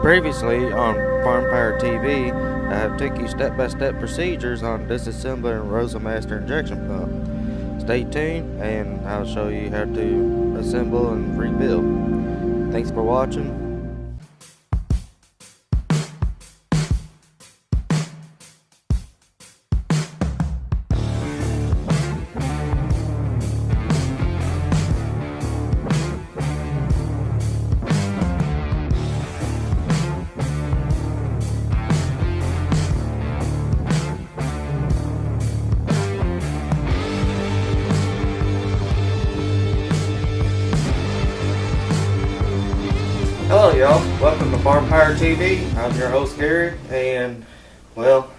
Previously on Farm Power TV, I have took you step-by-step procedures on disassembling a Roosamaster injection pump. Stay tuned and I'll show you how to assemble and rebuild. Thanks for watching. Hello y'all, welcome to Farm Power TV. I'm your host Gary, and well,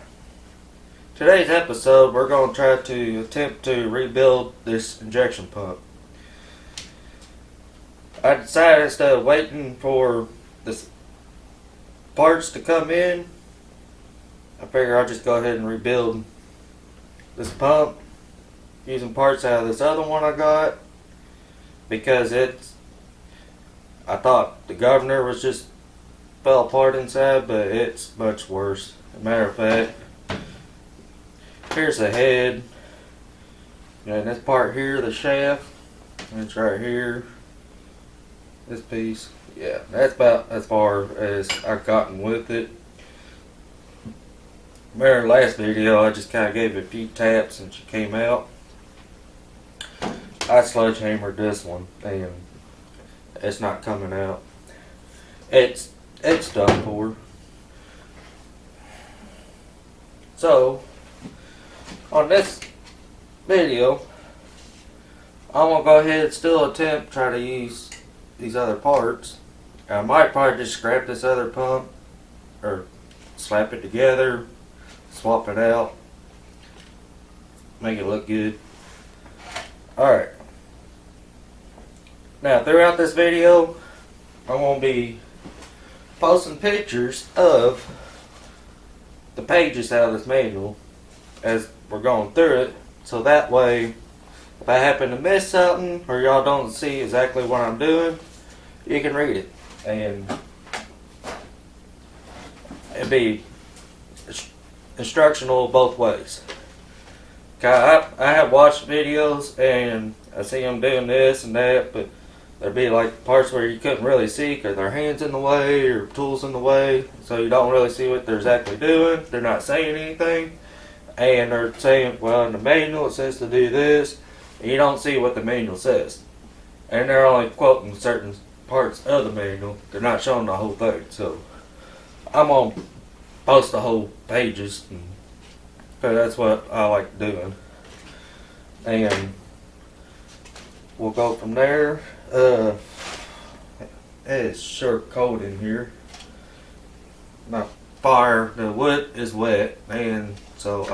today's episode we're going to try to attempt to rebuild this injection pump. I decided instead of waiting for the parts to come in, I figure I'll just go ahead and rebuild this pump using parts out of this other one I got, because I thought the governor was just fell apart inside, but it's much worse. As a matter of fact, here's the head, and this part here, the shaft, it's right here. This piece, yeah, that's about as far as I've gotten with it. Remember last video, I just kind of gave it a few taps and she came out. I sledgehammered this one and it's not coming out. It's done for. So on this video, I'm gonna go ahead and still attempt try to use these other parts. I might probably just scrap this other pump or slap it together, swap it out, make it look good. Alright. Now, throughout this video, I'm going to be posting pictures of the pages out of this manual as we're going through it, so that way, if I happen to miss something or y'all don't see exactly what I'm doing, you can read it, and it'll be instructional both ways. I have watched videos and I see them doing this and that, but there'd be like parts where you couldn't really see because their hands in the way or tools in the way, so you don't really see what they're exactly doing. They're not saying anything, and they're saying, well, in the manual it says to do this, and you don't see what the manual says, and they're only quoting certain parts of the manual. They're not showing the whole thing. So I'm gonna post the whole pages because that's what I like doing, and we'll go from there. It's sure cold in here. My fire, the wood is wet, and so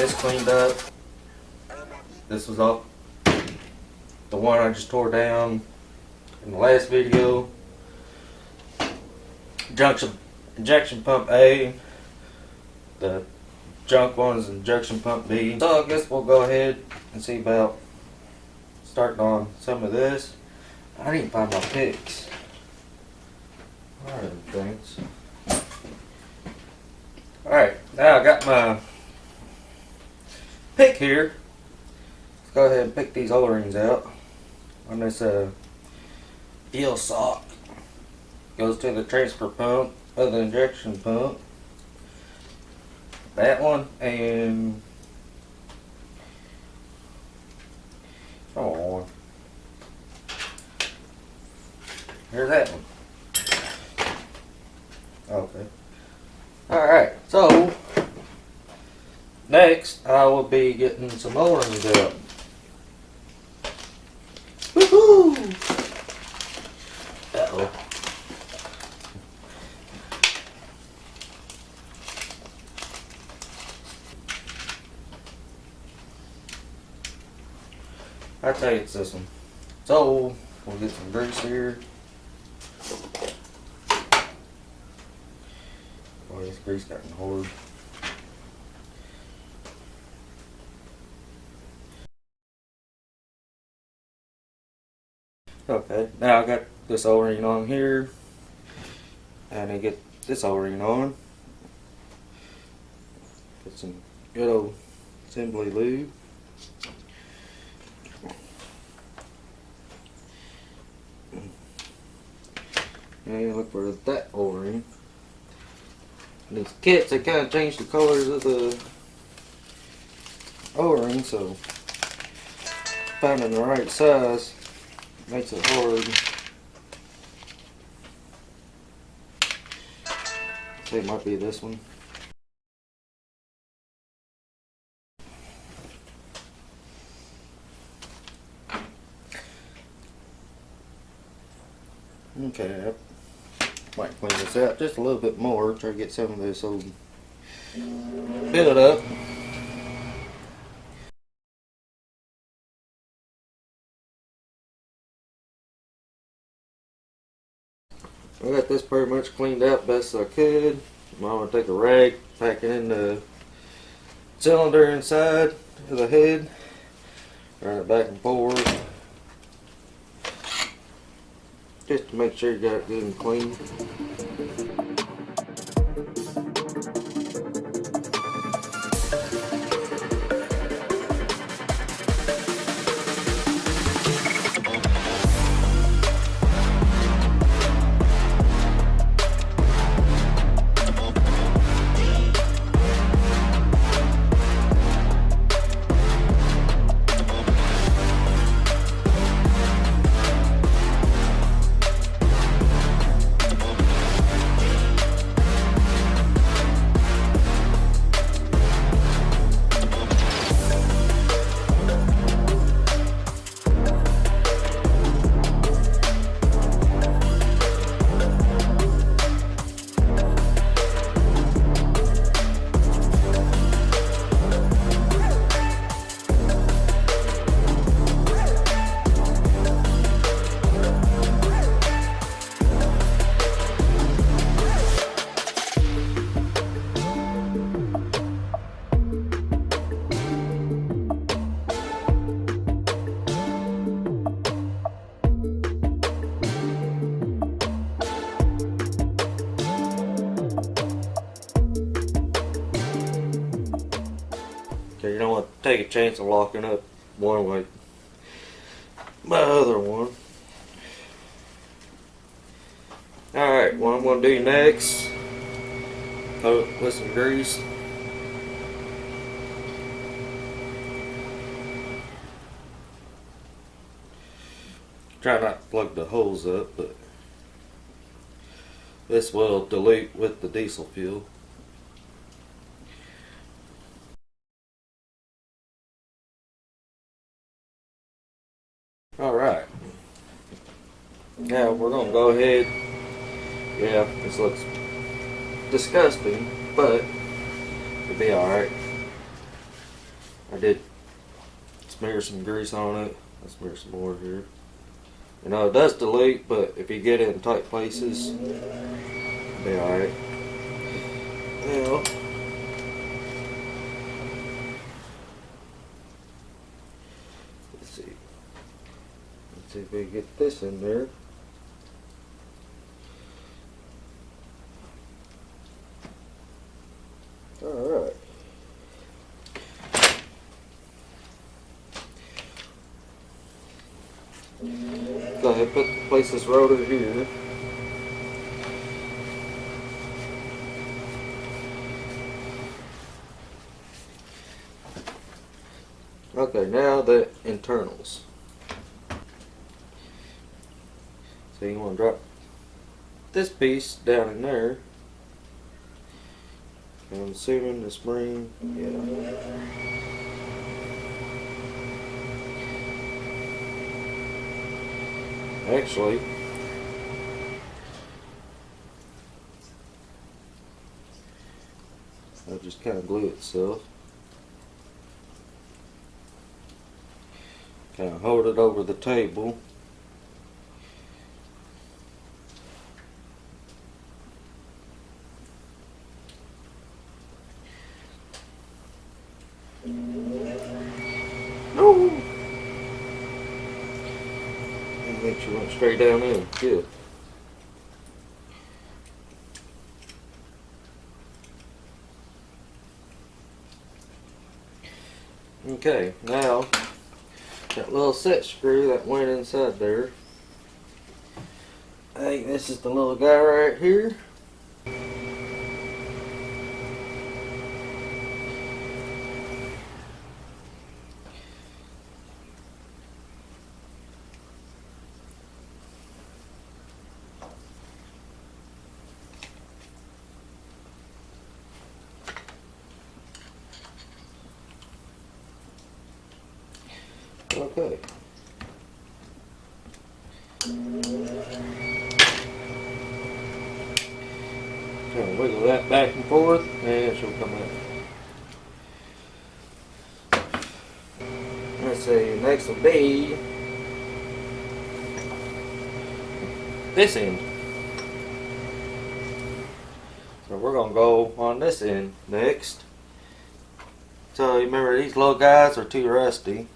this cleaned up. This was off the one I just tore down in the last video. Injection pump A. The junk one is injection pump B. So I guess we'll go ahead and see about starting on some of this. I didn't find my picks. Alright, things. Alright, now I got my pick here. Let's go ahead and pick these O-rings out on this fuel sock. Goes to the transfer pump of the injection pump. That one and oh, here's that one. Okay. Alright, so next I will be getting some O-rings out. Woohoo! Uh-oh. I tell you it's this one. So we'll get some grease here. Boy, this grease gotten hard. Okay, now I got this O-ring on here. And I get this O-ring on. Get some good old assembly lube. And look for that O-ring. These kits, they kind of change the colors of the O-ring, so finding the right size makes it hard. I think it might be this one. Okay, I might clean this out just a little bit more, try to get some of this old filled up. I got this pretty much cleaned out best I could. I'm going to take a rag, pack it in the cylinder inside of the head, run it back and forth, just to make sure you got it good and clean. Okay, you don't want to take a chance of locking up one like my other one. Alright, what I'm going to do next, coat it with some grease. Try not to plug the holes up, but this will dilute with the diesel fuel. Alright, now we're going to go ahead. Yeah, this looks disgusting, but it'll be alright. I did smear some grease on it. I'll smear some more here. You know, it does dilute, but if you get it in tight places, it'll be alright. Now, let's see. Let's see if we can get this in there. Alright. Go ahead, place this rotor here. Okay, now the internals. So you want to drop this piece down in there. I'm assuming the spring, yeah. Actually, I'll just kind of glue itself. Kind of hold it over the table. No! And make sure it went straight down in. Good. Okay, now that little set screw that went inside there, I think this is the little guy right here. Okay. Kind of wiggle that back and forth, and she'll come out. Let's see, next will be this end. So we're going to go on this end next. So you remember these little guys are too rusty.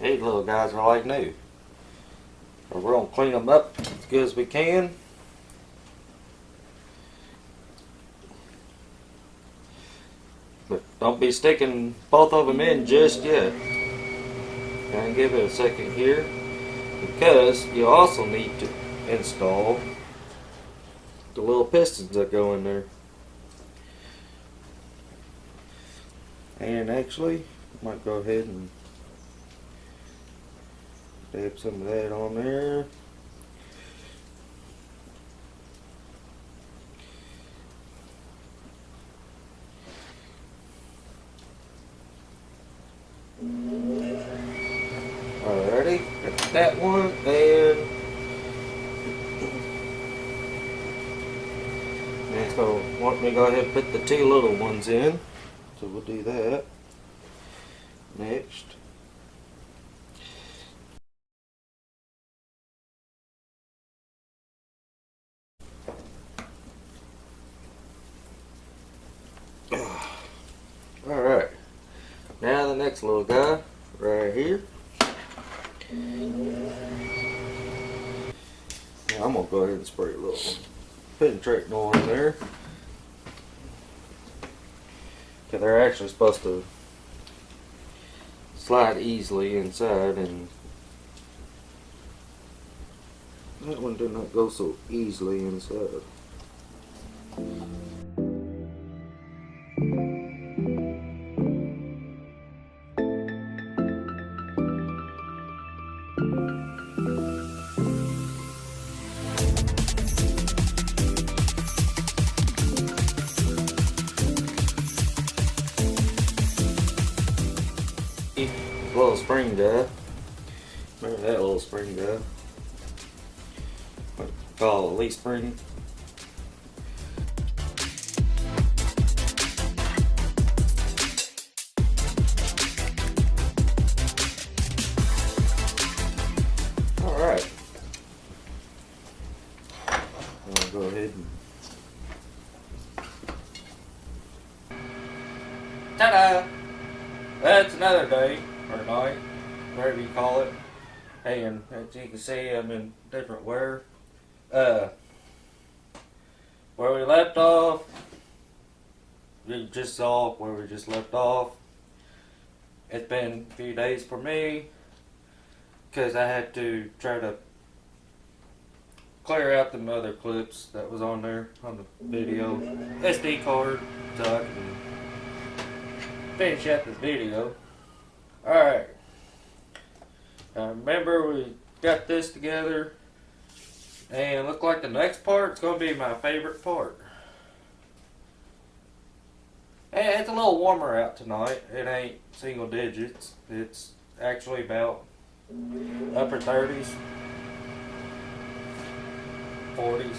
These little guys are like new. So we're going to clean them up as good as we can. But don't be sticking both of them in just yet. And give it a second here, because you also need to install the little pistons that go in there. And actually, I might go ahead and dab some of that on there. Alrighty, got that one, and it's going to want me to go ahead and put the two little ones in. So we'll do that next. Alright, now the next little guy right here. Now I'm going to go ahead and spray a little penetrating oil in there. Okay, they're actually supposed to slide easily inside, and that one did not go so easily inside. Little spring guy. Remember that little spring guy? What we call a leaf spring. I'm going to go ahead and ta-da! That's another day, or night, whatever you call it. And as you can see, I'm in different wear. Where we left off, you just saw where we just left off. It's been a few days for me, because I had to try to clear out the other clips that was on there on the video SD card so I can finish out this video. Alright, remember we got this together, and look like the next part's going to be my favorite part. And it's a little warmer out tonight. It ain't single digits. It's actually about upper 30s, 40s.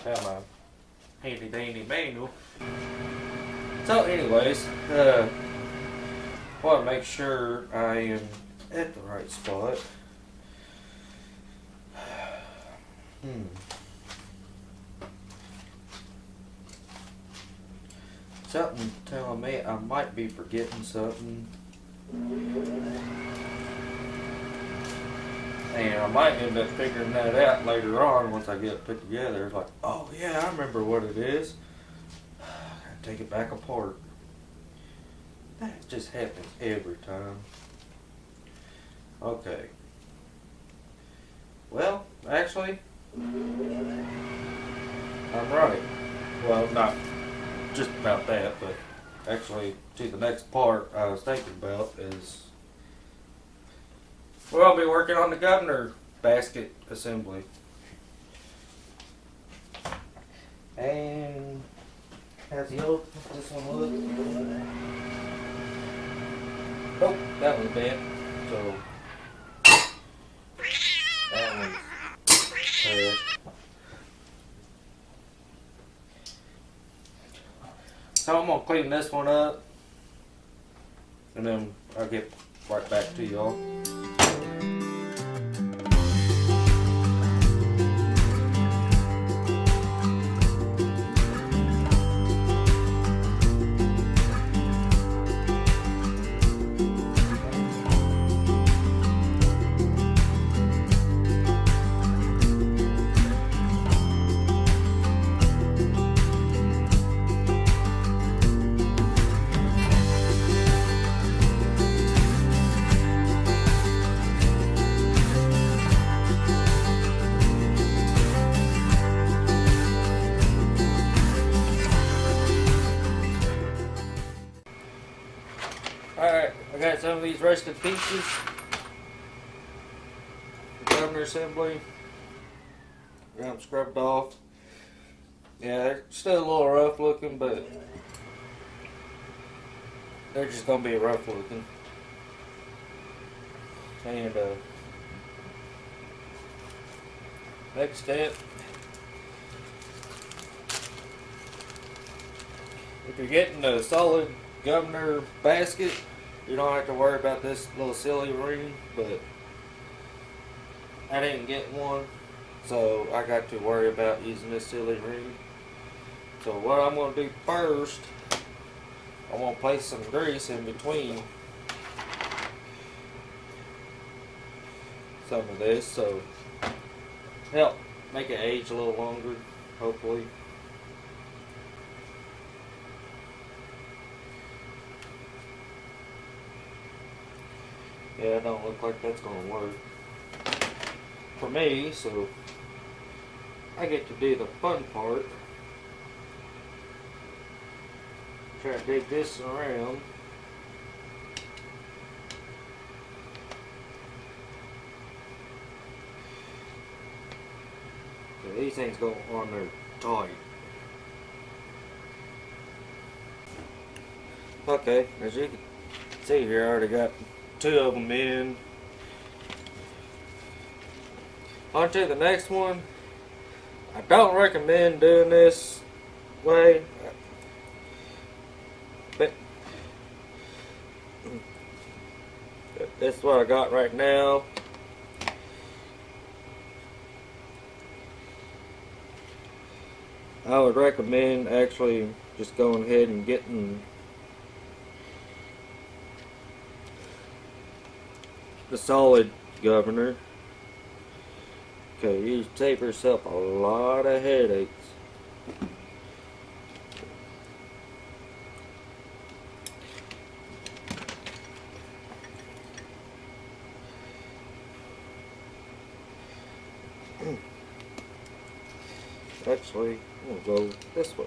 Got my handy dandy manual. So anyways, want to make sure I am at the right spot. Something telling me I might be forgetting something. And I might end up figuring that out later on once I get it put together. It's like, oh yeah, I remember what it is. I gotta take it back apart. That just happens every time. Okay. Well, actually, I'm right. Well, not just about that, but actually to the next part I was thinking about is we'll be working on the governor basket assembly. And how's the old this one look? Oh, that one's bad. So that one's trash. So I'm gonna clean this one up, and then I'll get right back to y'all. Alright, I got some of these rusted pieces. The governor assembly. Got them scrubbed off. Yeah, they're still a little rough looking, but they're just going to be rough looking. And next step, if you're getting a solid governor basket, you don't have to worry about this little silly ring, but I didn't get one, so I got to worry about using this silly ring. So what I'm going to do first, I'm going to place some grease in between some of this, so help make it age a little longer, hopefully. Yeah, it don't look like that's going to work for me, so I get to do the fun part. Try to dig this around. So these things go on there tight. Okay, as you can see here, I already got 2 of them in. On to the next one. I don't recommend doing this way, but this is what I got right now. I would recommend actually just going ahead and getting the solid governor. Okay, you save yourself a lot of headaches. Actually, we'll go this way.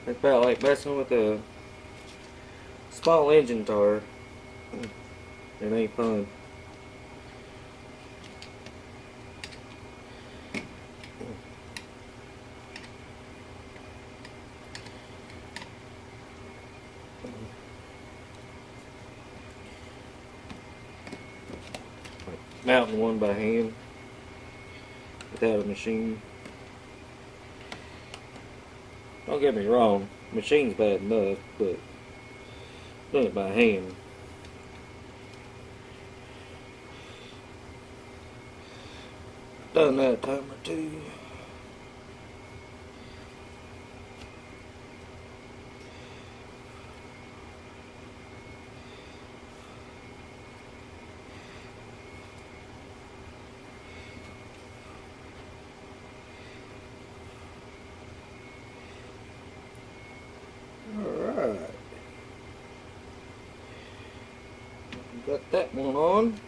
It's about like messing with a small engine tire. It ain't fun. Mounting one by hand without a machine. Don't get me wrong, machine's bad enough, but doing it by hand. Done that a time or two. Alright. Got that one on.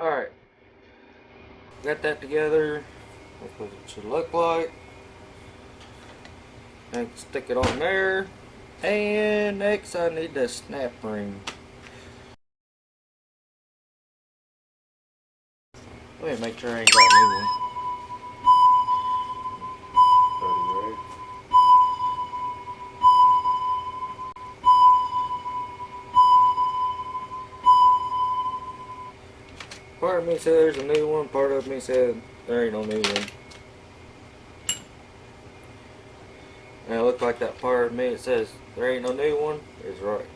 Alright. Got that together. That's what it should look like. I can stick it on there. And next I need the snap ring. Let me make sure I ain't got a new one. Part of me said there's a new one, part of me said there ain't no new one. And it looked like that part of me that says there ain't no new one is right.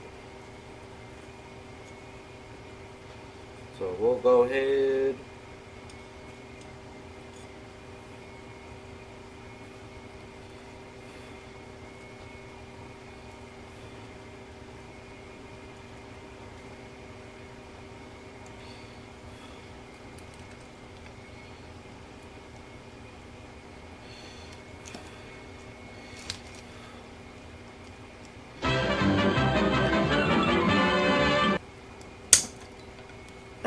So we'll go ahead.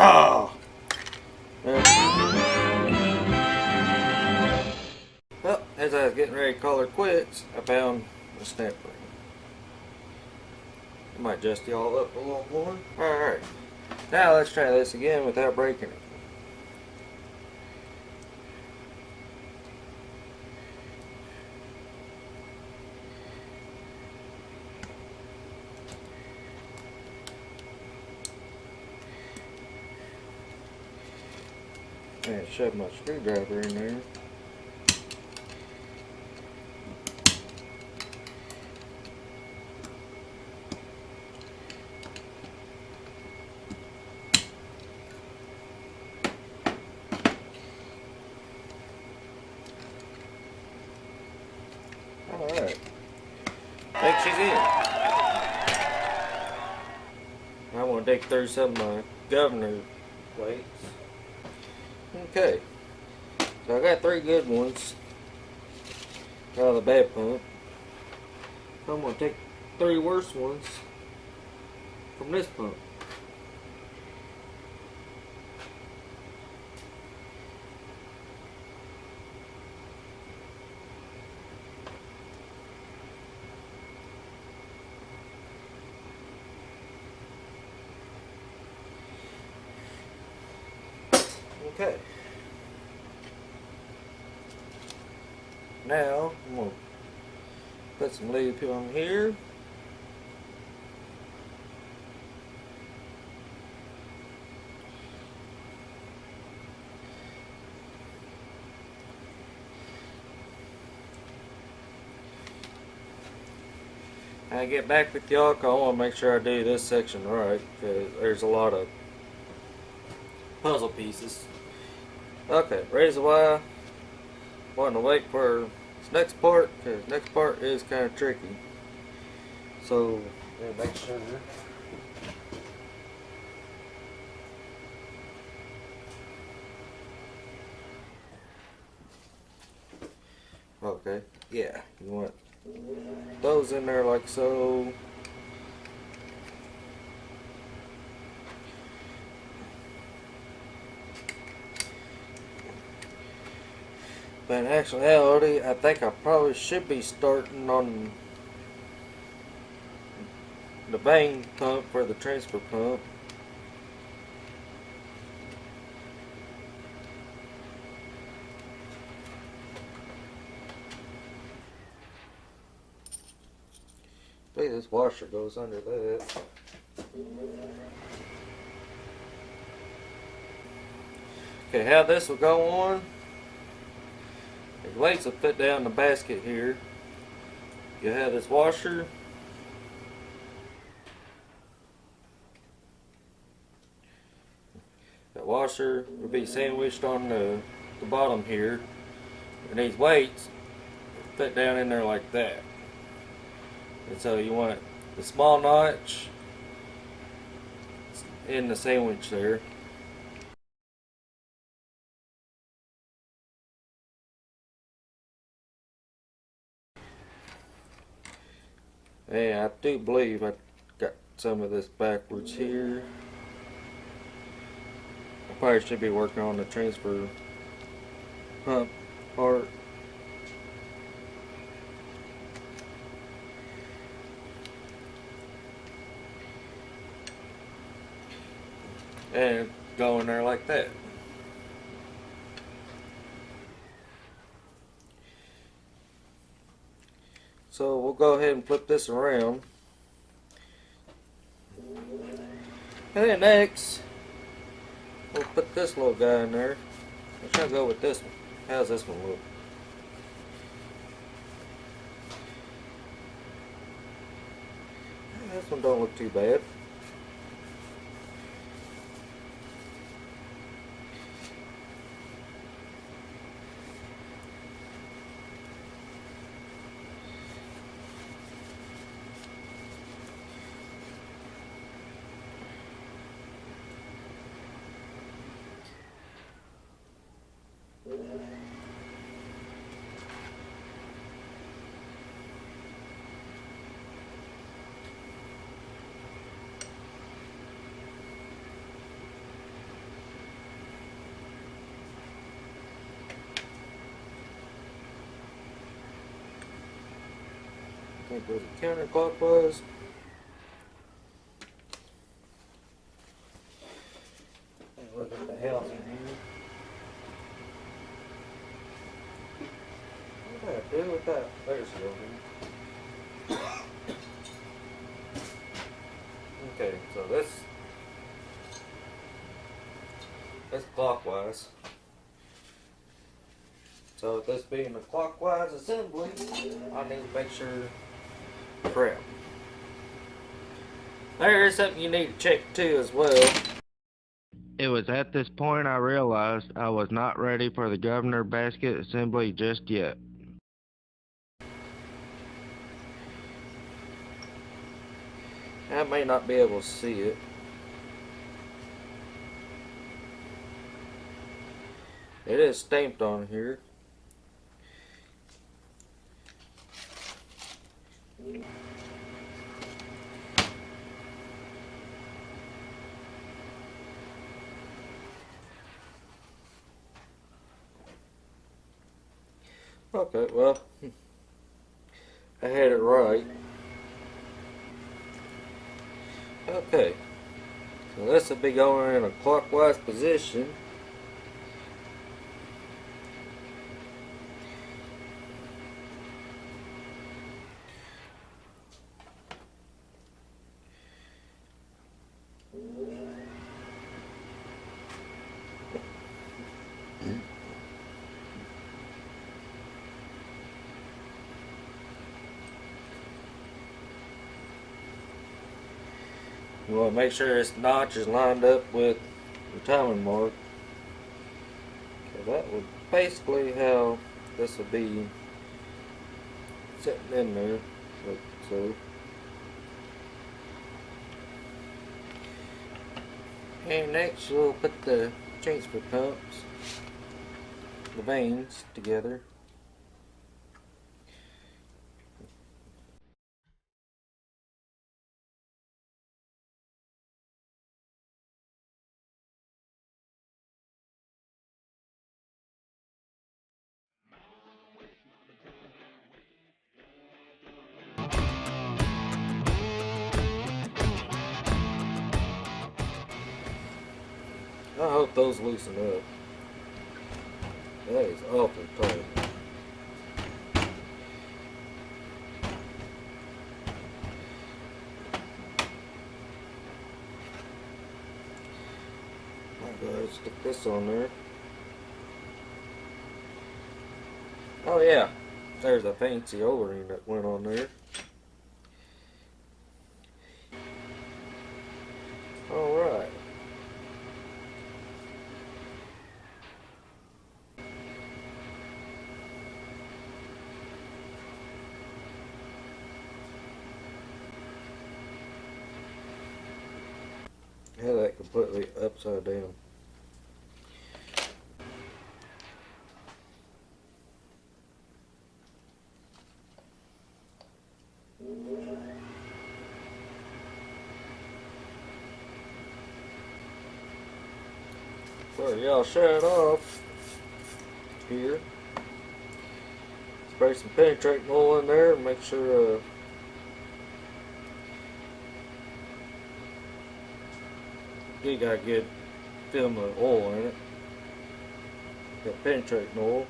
Oh! Well, as I was getting ready to call her quits, I found the snap ring. I might adjust y'all up a little more. Alright. Now let's try this again without breaking it. And shove my screwdriver in there. Alright. I think she's in. I want to dig through some of my governor weights. Okay. So I got 3 good ones out of the bad pump. I'm going to take 3 worse ones from this pump. Okay. Now I'm going to put some lube on here. I get back with y'all because I want to make sure I do this section right, because there's a lot of puzzle pieces. Okay, raise the wire. Want to wait for this next part, because next part is kind of tricky. So, make sure. Okay, yeah, you want those in there like so. But in actuality, I think I probably should be starting on the main pump for the transfer pump. I think this washer goes under that. Okay, how this will go on. The weights will fit down the basket here. You have this washer. That washer will be sandwiched on the bottom here. And these weights fit down in there like that. And so you want the small notch in the sandwich there. And I do believe I got some of this backwards here. I probably should be working on the transfer pump part. And go in there like that. So we'll go ahead and flip this around. And then next, we'll put this little guy in there. I'm trying to go with this one. How's this one look? This one don't look too bad. I think it was counterclockwise. Look at the house in here. What did I do with that? There's the opening. Okay, so this clockwise. So with this being a clockwise assembly, I need to make sure prep. There is something you need to check too as well. It was at this point I realized I was not ready for the governor basket assembly just yet. I may not be able to see it. It is stamped on here. Okay, well, I had it right. Okay, so this will be going in a clockwise position. You want to make sure this notch is lined up with the timing mark. Okay, that would basically how this would be sitting in there, like so. And next we'll put the transfer pumps, the vanes together. I hope those loosen up. That is awful tight. I'll go ahead and stick this on there. Oh yeah, there's a fancy O-ring that went on there. Alright. Had that completely upside down. So y'all shut off here. Spray some penetrating oil in there and make sure you got a good film of oil in it. Got penetrating oil.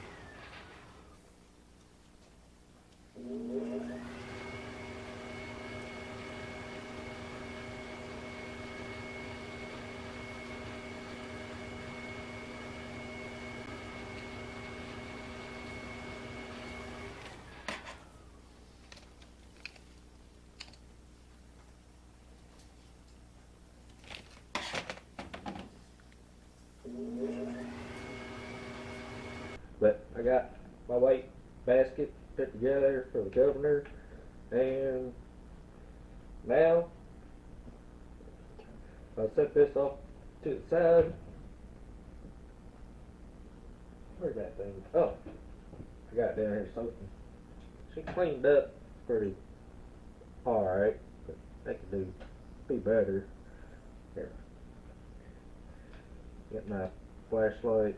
But I got my weight basket put together for the governor, and now I'll set this off to the side. Where's that thing? Oh, I got it down here soaking. She cleaned up pretty alright, but that could be better. Here, get my flashlight.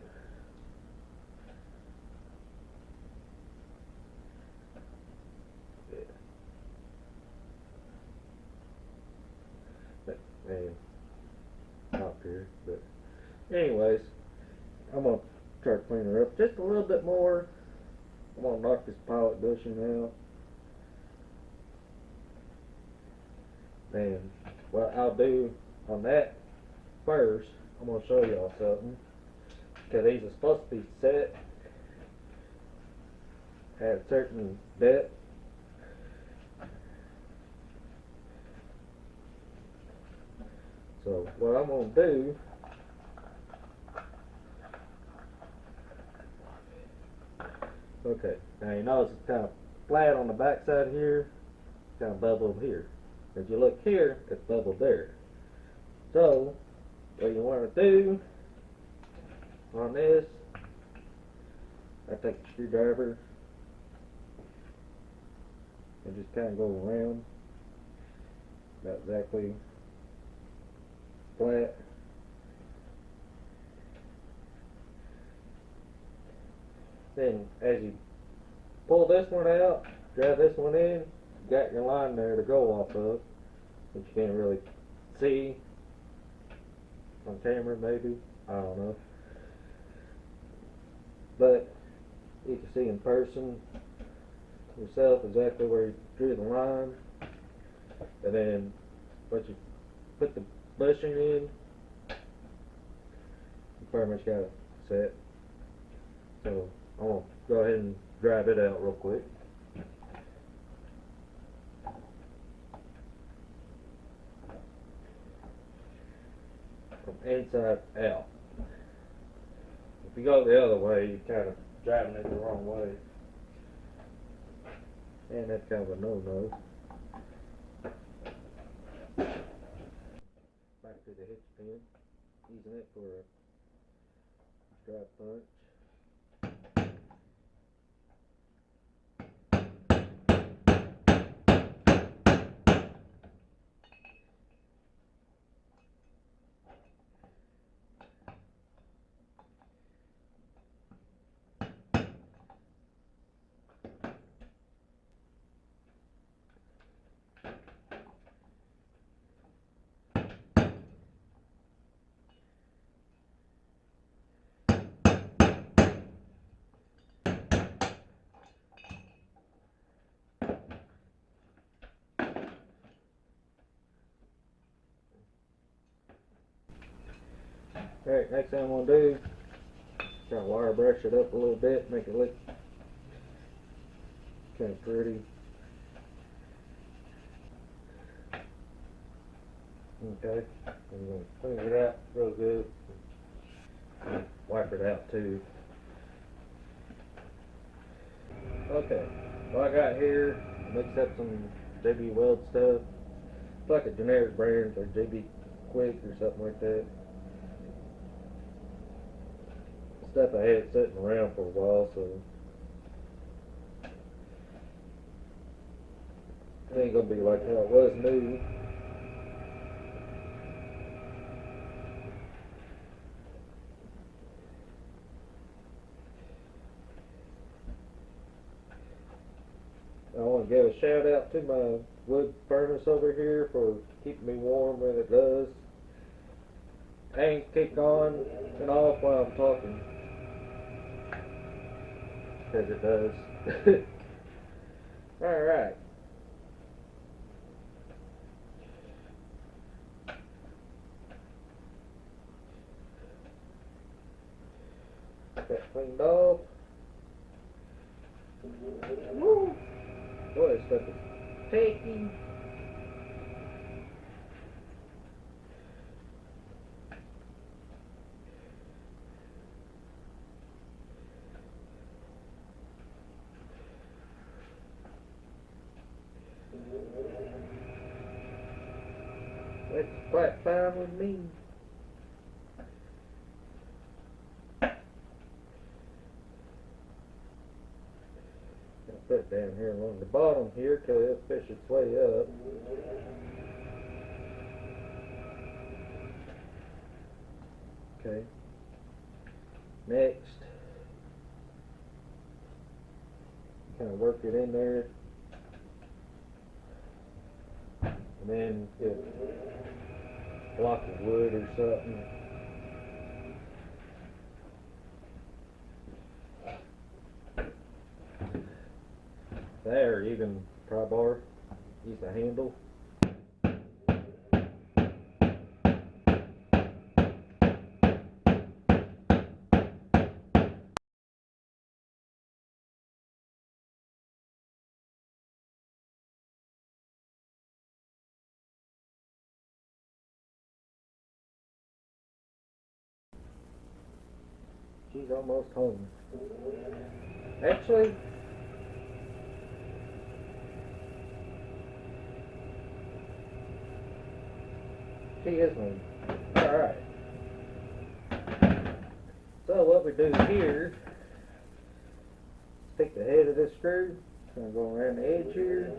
And top here, but anyways, I'm gonna try to clean her up just a little bit more. I'm gonna knock this pilot bushing out, and what I'll do on that first, I'm gonna show y'all something, because these are supposed to be set at certain depth. So what I'm going to do, okay, now you notice it's kind of flat on the back side here, kind of bubbled here. If you look here, it's bubbled there. So what you want to do on this, I take a screwdriver and just kind of go around about exactly flat. Then as you pull this one out, drive this one in, you got your line there to go off of, which you can't really see on camera maybe, I don't know. But you can see in person yourself exactly where you drew the line. And then once you put the bushing in, you pretty much got it set. So I'm going to go ahead and drive it out real quick. From inside out. If you go the other way, you're kind of driving it the wrong way. And that's kind of a no-no. Back to the hitch pin, using it for a strap punch. Alright, next thing I'm going to do, kind of wire brush it up a little bit, make it look kind of pretty. Okay, I'm going to clean it out real good, and wipe it out too. Okay, what I got here, mixed up some JB Weld stuff. It's like a generic brand, or JB Quick or something like that. Stuff I had sitting around for a while, so it ain't gonna be like how it was new. I want to give a shout out to my wood furnace over here for keeping me warm when it does. I ain't kick on and off while I'm talking, because it does. Alright. Got cleaned off. Woo! Boy, this stuff is taking. That's quite fine with me. I'll put it down here along the bottom here till it'll fish its way up. Okay. Next, kind of work it in there. And then get a block of wood or something. There, even pry bar, use the handle. She's almost home. Actually, she is home. Alright. So what we do here, take the head of this screw, it's going to go around the edge here.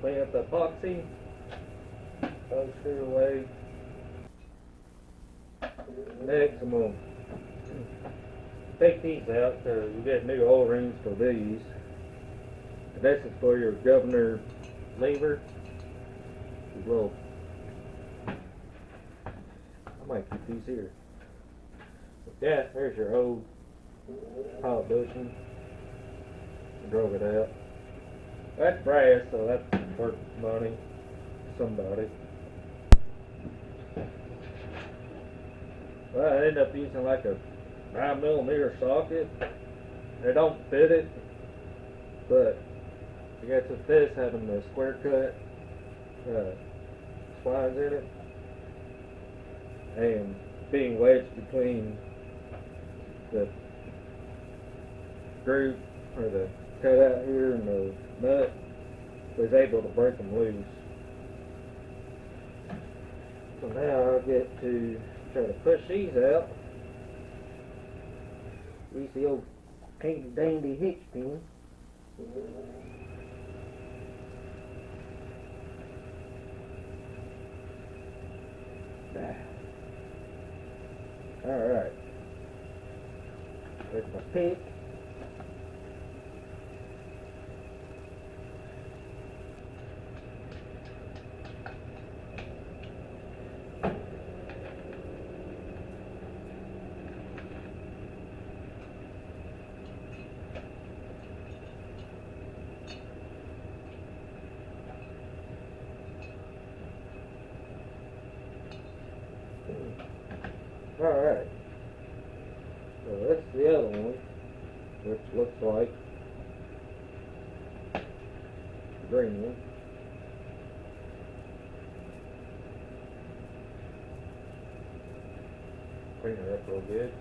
Clean up the epoxy, throw the screw away. Next, I'm going to take these out because you get new O-rings for these. And this is for your governor lever. These little, I might keep these here. But yeah, there's your old hot bushing. Drove it out. That's brass, so that's worth money to somebody. Well, I ended up using like a 9mm socket. They don't fit it, but I guess with this having the square cut slides in it and being wedged between the screw or the cutout here and the nut, was able to break them loose. So now I'll get to try to push these out. Use the old handy dandy hitch pin. Alright. There's my pick. Alright, so that's the other one, which looks like the green one. Clean her up real good.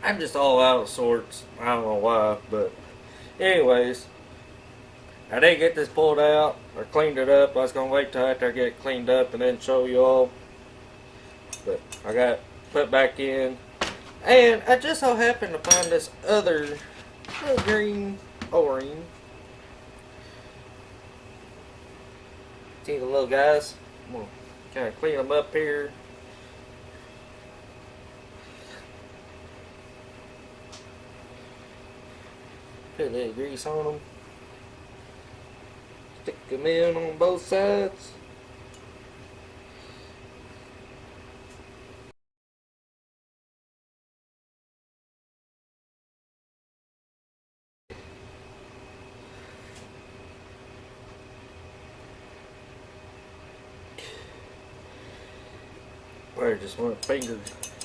I'm just all out of sorts. I don't know why, but anyways, I did get this pulled out or cleaned it up. I was gonna wait till after I get it cleaned up and then show you all, but I got it put back in, and I just so happened to find this other little green O-ring. See the little guys? I'm gonna kind of clean them up here. Put a little grease on them. Stick them in on both sides. I just want finger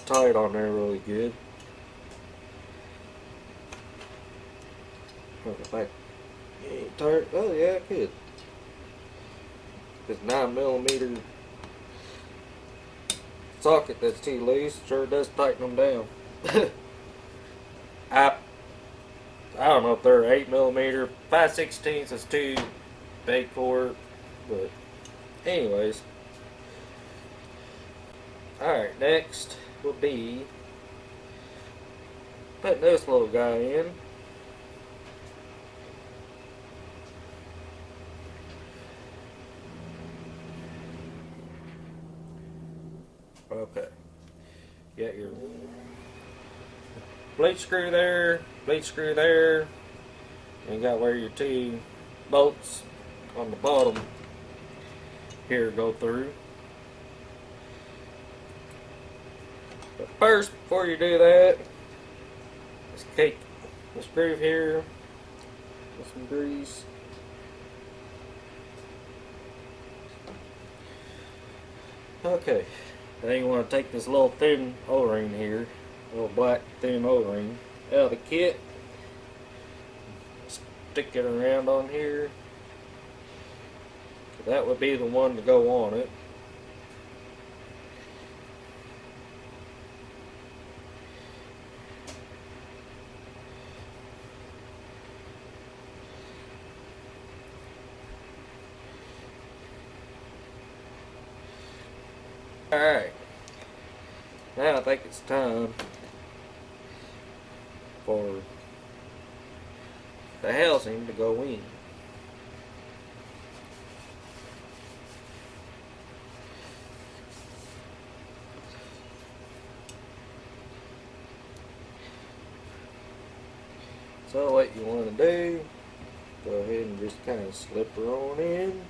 tight on there really good. If I ain't tight, oh yeah, I could. This 9mm socket that's too loose sure does tighten them down. I don't know if they're 8mm, 5/16 is too big for it, but anyways. Alright, next will be putting this little guy in. Okay. Got your bleach screw there, and you got where your two bolts on the bottom here go through. But first, before you do that, let's take this groove here with some grease. Okay, now you want to take this little thin O-ring here, little black thin O-ring, out of the kit. Stick it around on here. That would be the one to go on it. Alright, now I think it's time for the housing to go in. So what you want to do, go ahead and just kind of slip her on in.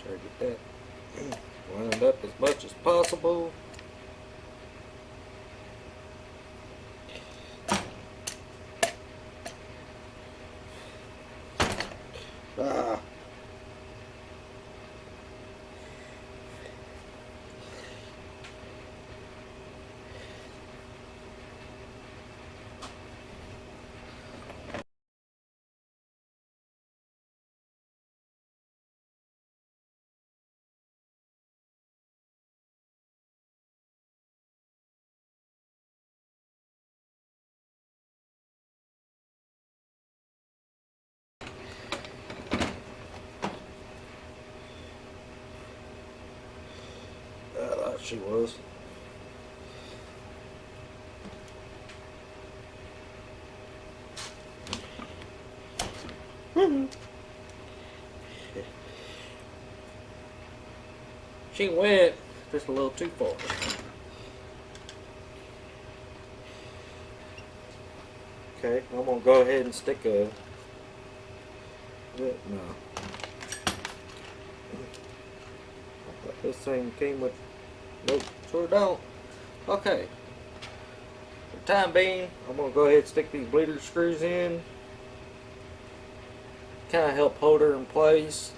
Try to get that lined up as much as possible. Ah. I thought she was. She went just a little too far. Okay, I'm gonna go ahead and stick a. No. This thing came with. Nope, sure don't. Okay. For the time being, I'm gonna go ahead and stick these bleeder screws in. Kind of help hold her in place.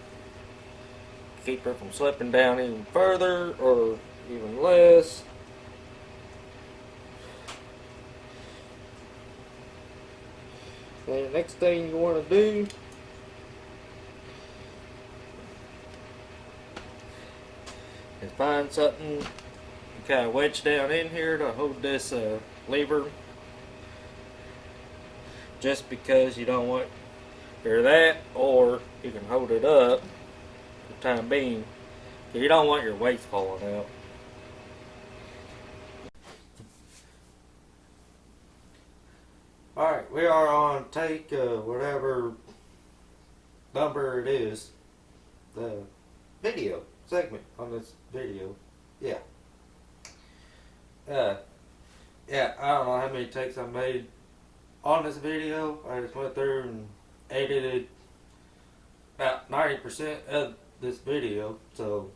Keep her from slipping down even further or even less. And the next thing you want to do is find something kind of wedge down in here to hold this lever, just because you don't want either that, or you can hold it up for the time being, because you don't want your weights falling out. Alright, we are on take whatever number it is, the video segment on this video. Yeah. Yeah, I don't know how many takes I made on this video. I just went through and edited about 90% of this video. So,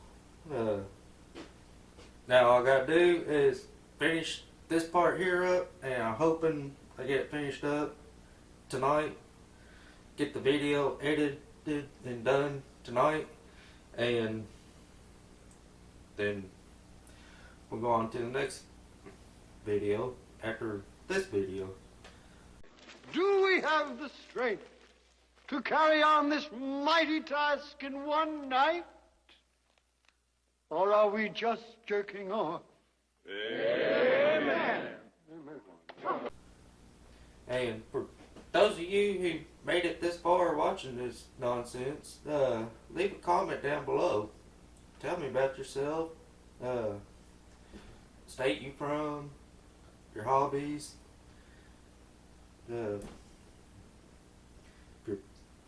now all I gotta do is finish this part here up, and I'm hoping I get it finished up tonight. Get the video edited and done tonight, and then we'll go on to the next video after this video. Do we have the strength to carry on this mighty task in one night? Or are we just jerking off? Amen. And for those of you who made it this far watching this nonsense, leave a comment down below. Tell me about yourself, state you from, your hobbies. If you're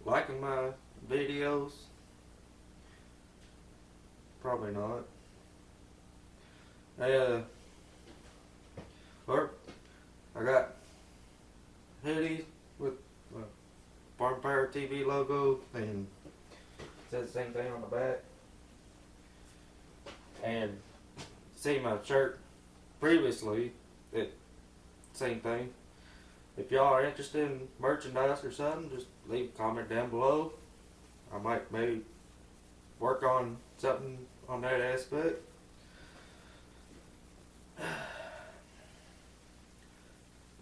liking my videos, probably not. Or I got hoodie with Farm Power TV logo and it says the same thing on the back. And see my shirt previously, it same thing. If y'all are interested in merchandise or something, just leave a comment down below. I might maybe work on something on that aspect.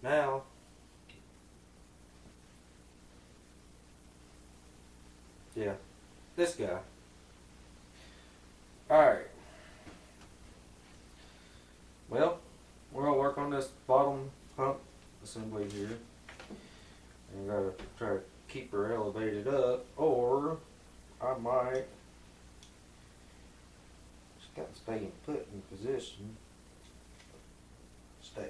Now, yeah, this guy. Alright. Well, we're going to work on this bottom hump assembly here. And we're going to try to keep her elevated up, or I might just got to stay put in position. Stay.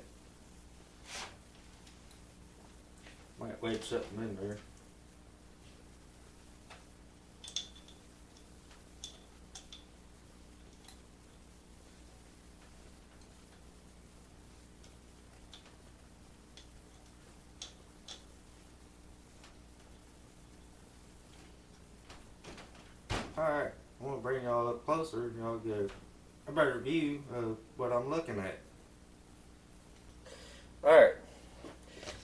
Might wedge something in there. Alright, I'm going to bring y'all up closer and y'all get a better view of what I'm looking at. Alright,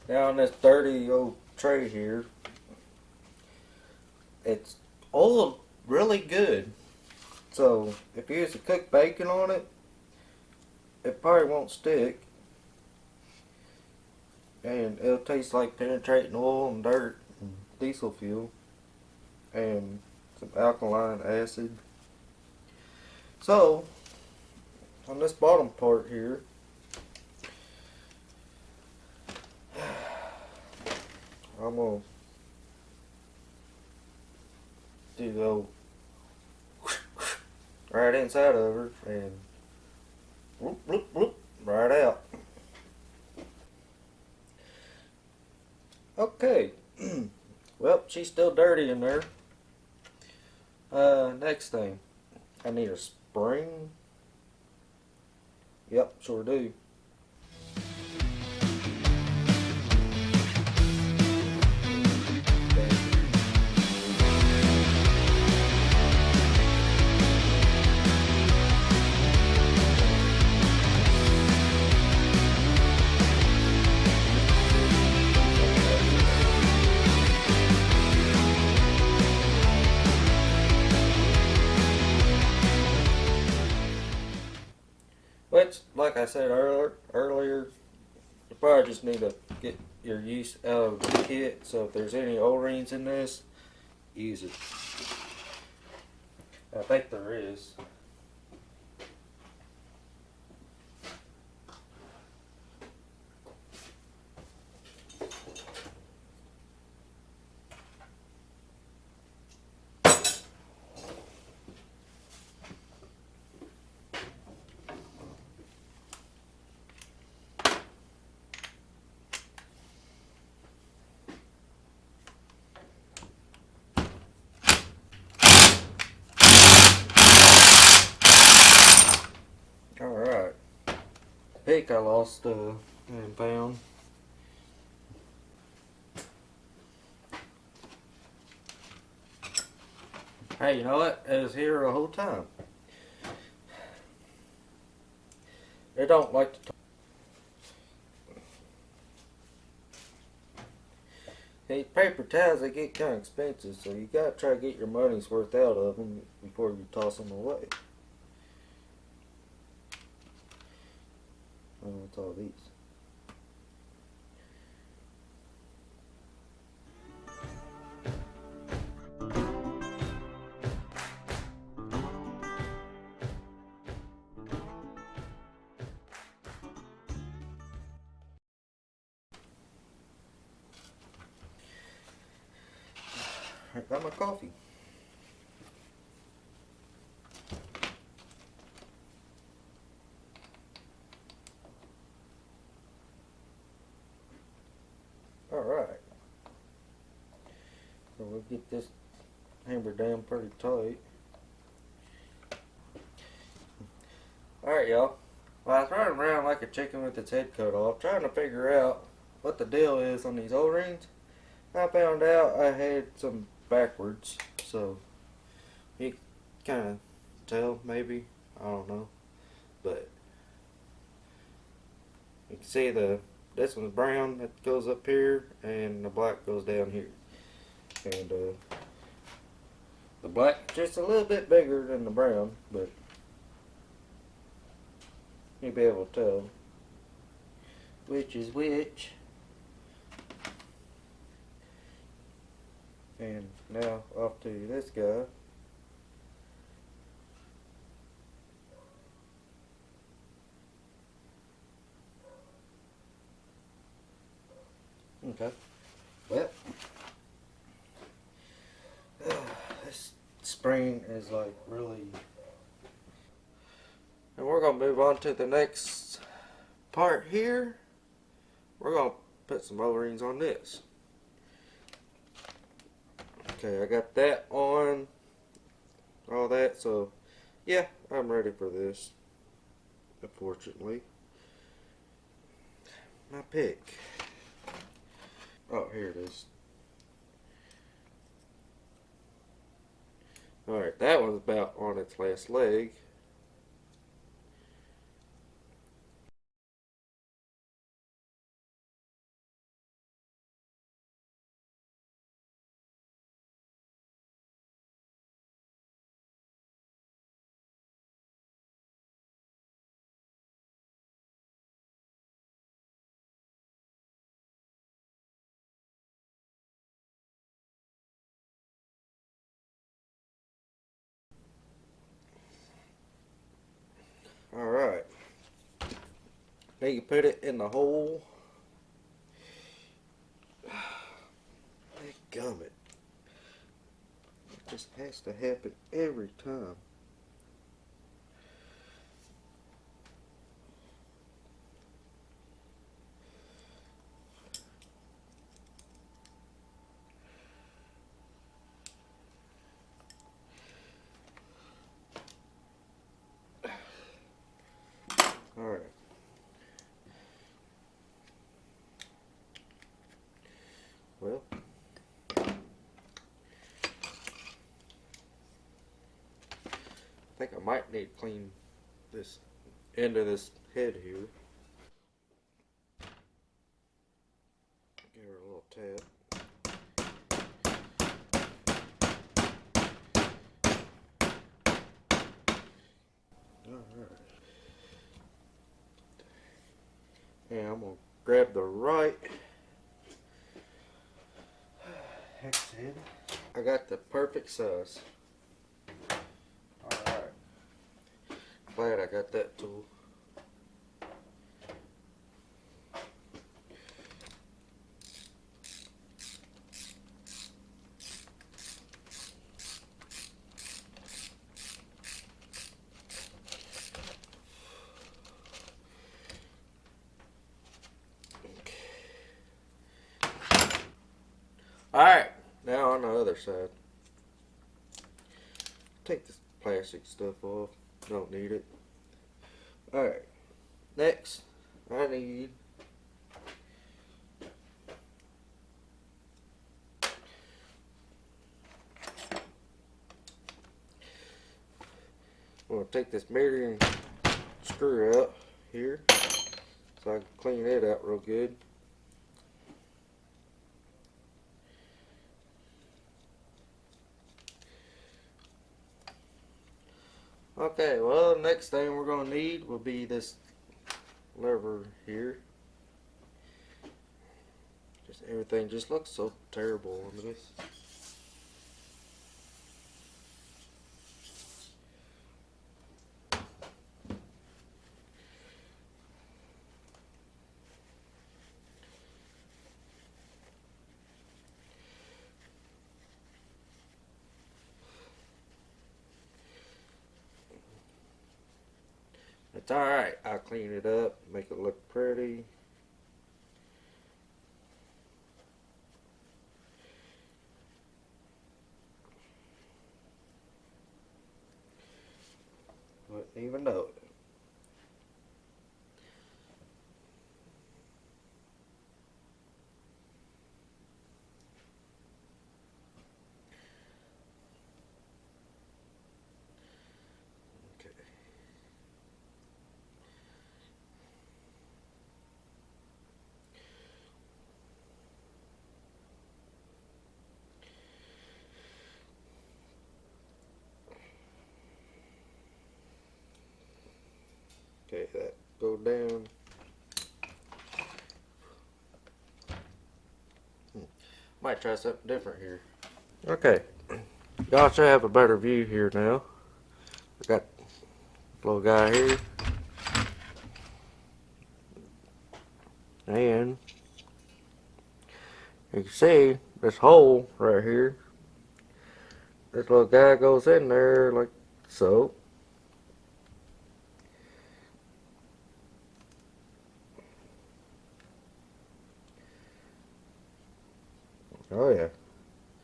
now on this dirty old tray here, it's oiled really good. So if you use to cook bacon on it, it probably won't stick. And it'll taste like penetrating oil and dirt and diesel fuel. And some alkaline acid. So on this bottom part here, I'm gonna do the old right inside of her and whoop, whoop, whoop, right out. Okay. Well, she's still dirty in there. Next thing, I need a spring. Yep, sure do. Which, like I said earlier, you probably just need to get your use out of the kit. So if there's any O-rings in this, use it. I think there is. Alright. Pick I lost and found. Hey, you know what? It was here the whole time. They don't like to talk. These paper towels, they get kind of expensive, so you gotta try to get your money's worth out of them before you toss them away. Oh, what's all these? I got my coffee. Alright. So we'll get this hammer down pretty tight. Alright, y'all. Well, I was running around like a chicken with its head cut off, trying to figure out what the deal is on these O-rings. I found out I had some backwards, so you kind of tell, maybe, I don't know, but you can see this one's brown that goes up here, and the black goes down here, and the black just a little bit bigger than the brown, but you'll be able to tell which is which. And now off to this guy. Okay. Well, this spring is like really. And we're gonna move on to the next part here. We're gonna put some O-rings on this. Okay, I got that on, all that, so yeah, I'm ready for this, unfortunately. My pick. Oh, here it is. Alright, that one's about on its last leg. Alright. Now you put it in the hole. Gummit. It just has to happen every time. Alright. Well, I think I might need to clean this end of this head here. Give her a little tap. Alright. And I'm going to grab the right hex head. I got the perfect size. Alright. Glad I got that tool. Alright, now on the other side. Take this plastic stuff off. Don't need it. Alright, next I need I'm going to take this mirroring screw out here so I can clean it out real good. Okay, well, the next thing we're going to need will be this lever here. Just everything just looks so terrible on this. It's alright, I'll clean it up, make it look pretty. Wouldn't even know it. Okay, that go down. Might try something different here. Okay, y'all should have a better view here now. I got a little guy here. And you can see this hole right here. This little guy goes in there like so. Oh yeah,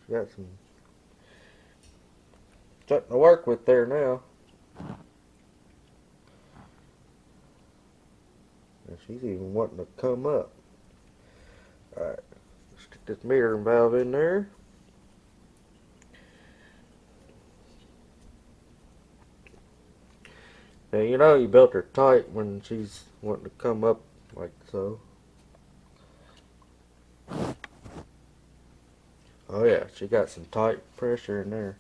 she got something to work with there now. And she's even wanting to come up. Alright, stick this metering valve in there. Now you know you built her tight when she's wanting to come up like so. Oh yeah, she got some tight pressure in there.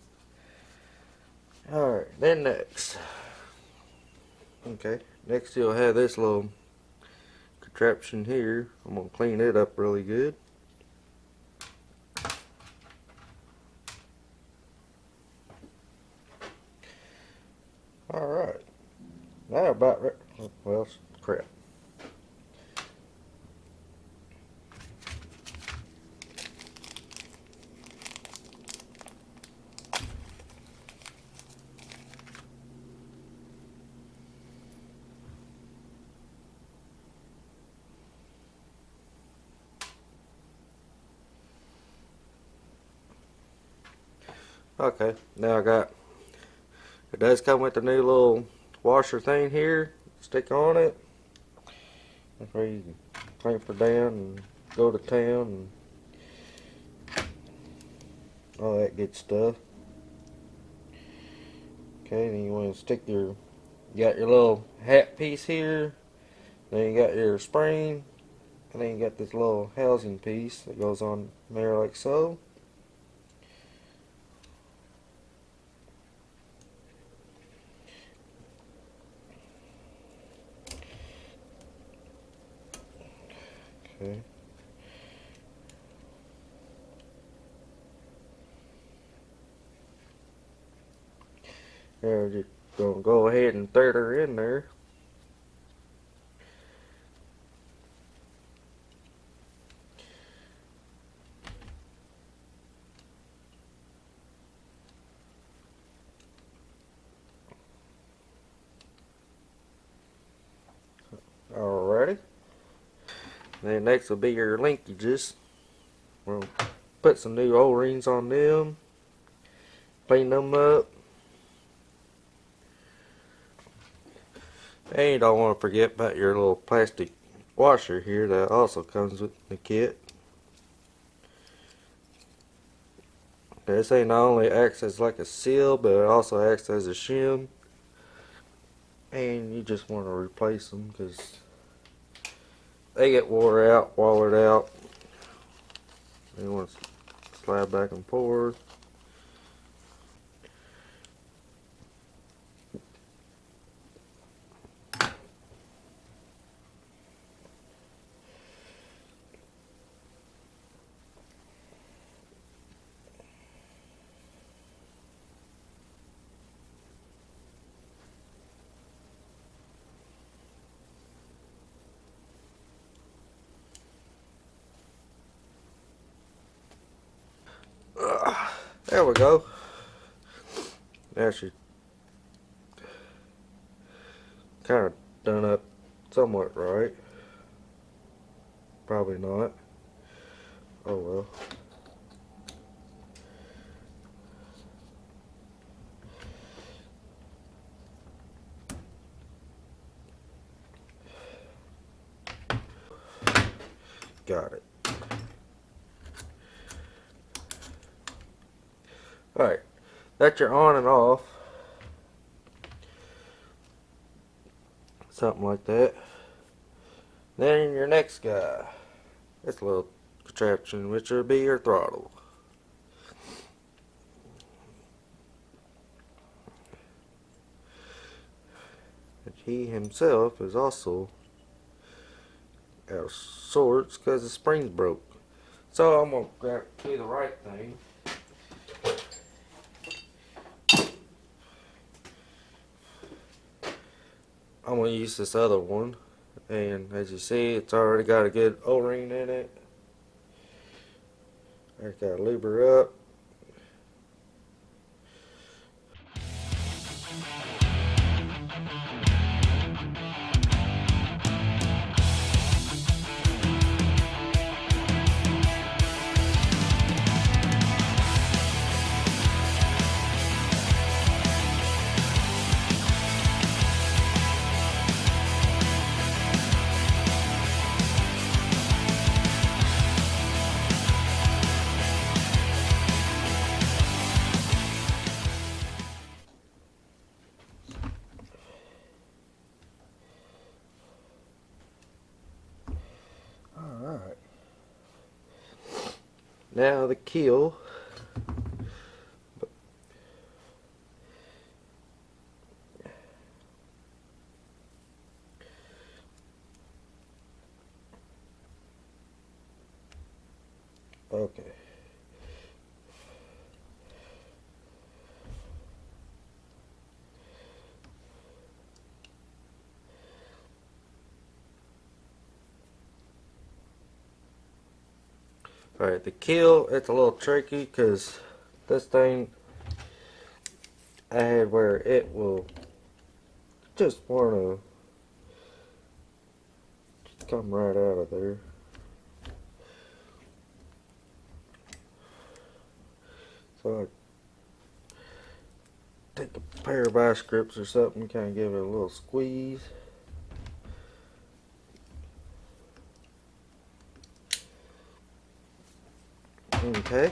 Alright, then next. Okay, next you'll have this little contraption here. I'm going to clean it up really good. Alright, now about right. Well, crap. Okay, now it does come with a new little washer thing here. Stick on it. That's where you can clamp her down and go to town and all that good stuff. Okay, then you want to stick you got your little hat piece here. Then you got your spring. And then you got this little housing piece that goes on there like so. Okay. Now we're just gonna go ahead and thread her in there. Alrighty. Then next will be your linkages. We'll put some new O-rings on them. Clean them up. And you don't want to forget about your little plastic washer here that also comes with the kit. This ain't not only acts as like a seal, but it also acts as a shim. And you just want to replace them because they get wore out, wallered out. You want to slide back and forth. There we go. Now she kind of done up somewhat right. Probably not. Oh well. Got it. Alright, that's your on and off. Something like that. Then your next guy. This little contraption, which will be your throttle. And he himself is also out of sorts because the springs broke. So I'm going to do the right thing. I'm going to use this other one. And as you see, it's already got a good O-ring in it. I got to lube her up. Alright. Now the keel. Okay. Alright, the keel, it's a little tricky because this thing I had where it will just want to come right out of there. So I take a pair of vice grips or something, kind of give it a little squeeze. Okay.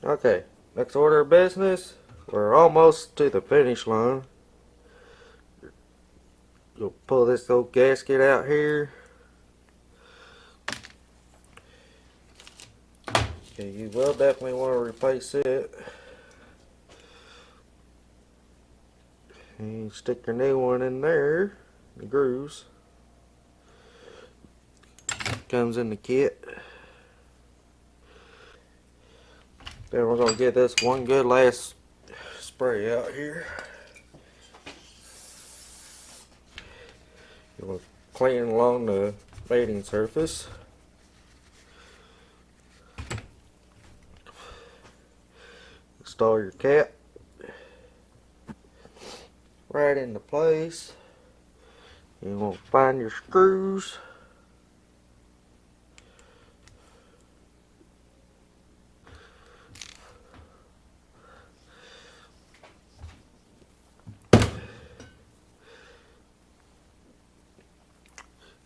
Okay, next order of business. We're almost to the finish line. You'll pull this old gasket out here. Okay, you will definitely want to replace it. And stick your new one in there. The grooves. Comes in the kit. Then we're going to get this one good last spray out here. You want to clean along the mating surface. Install your cap right into place. You want to find your screws.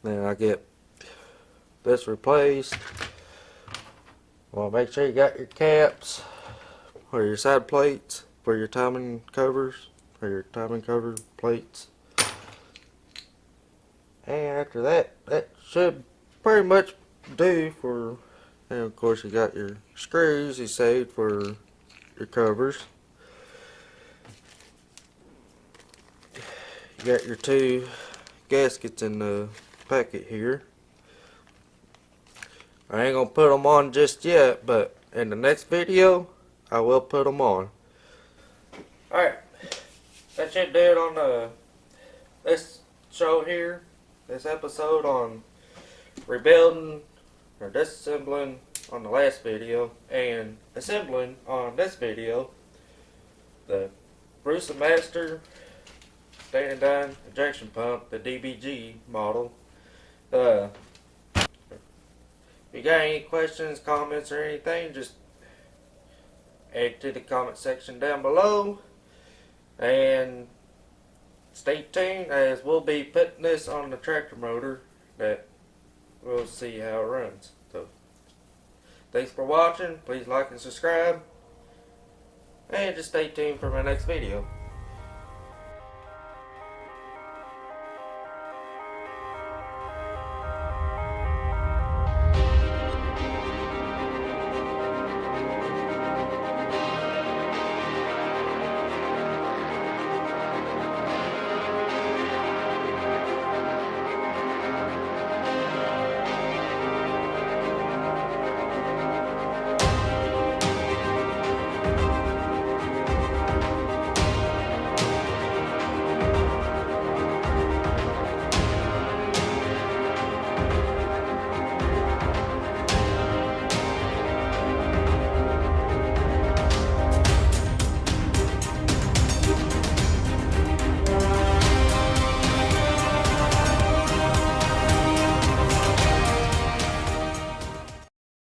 Then I get this replaced. Well, make sure you got your caps or your side plates for your timing covers or your timing cover plates. And after that, that should pretty much do for, and of course you got your screws you saved for your covers. You got your two gaskets in the packet here. I ain't gonna put them on just yet, but in the next video I will put them on. Alright, that should do it on this show here, this episode on rebuilding or disassembling on the last video and assembling on this video the Roosamaster Stanadyne injection pump, the DBG model. If you got any questions, comments, or anything, just add to the comment section down below. And stay tuned as we'll be putting this on the tractor motor that we'll see how it runs. So, thanks for watching. Please like and subscribe. And just stay tuned for my next video.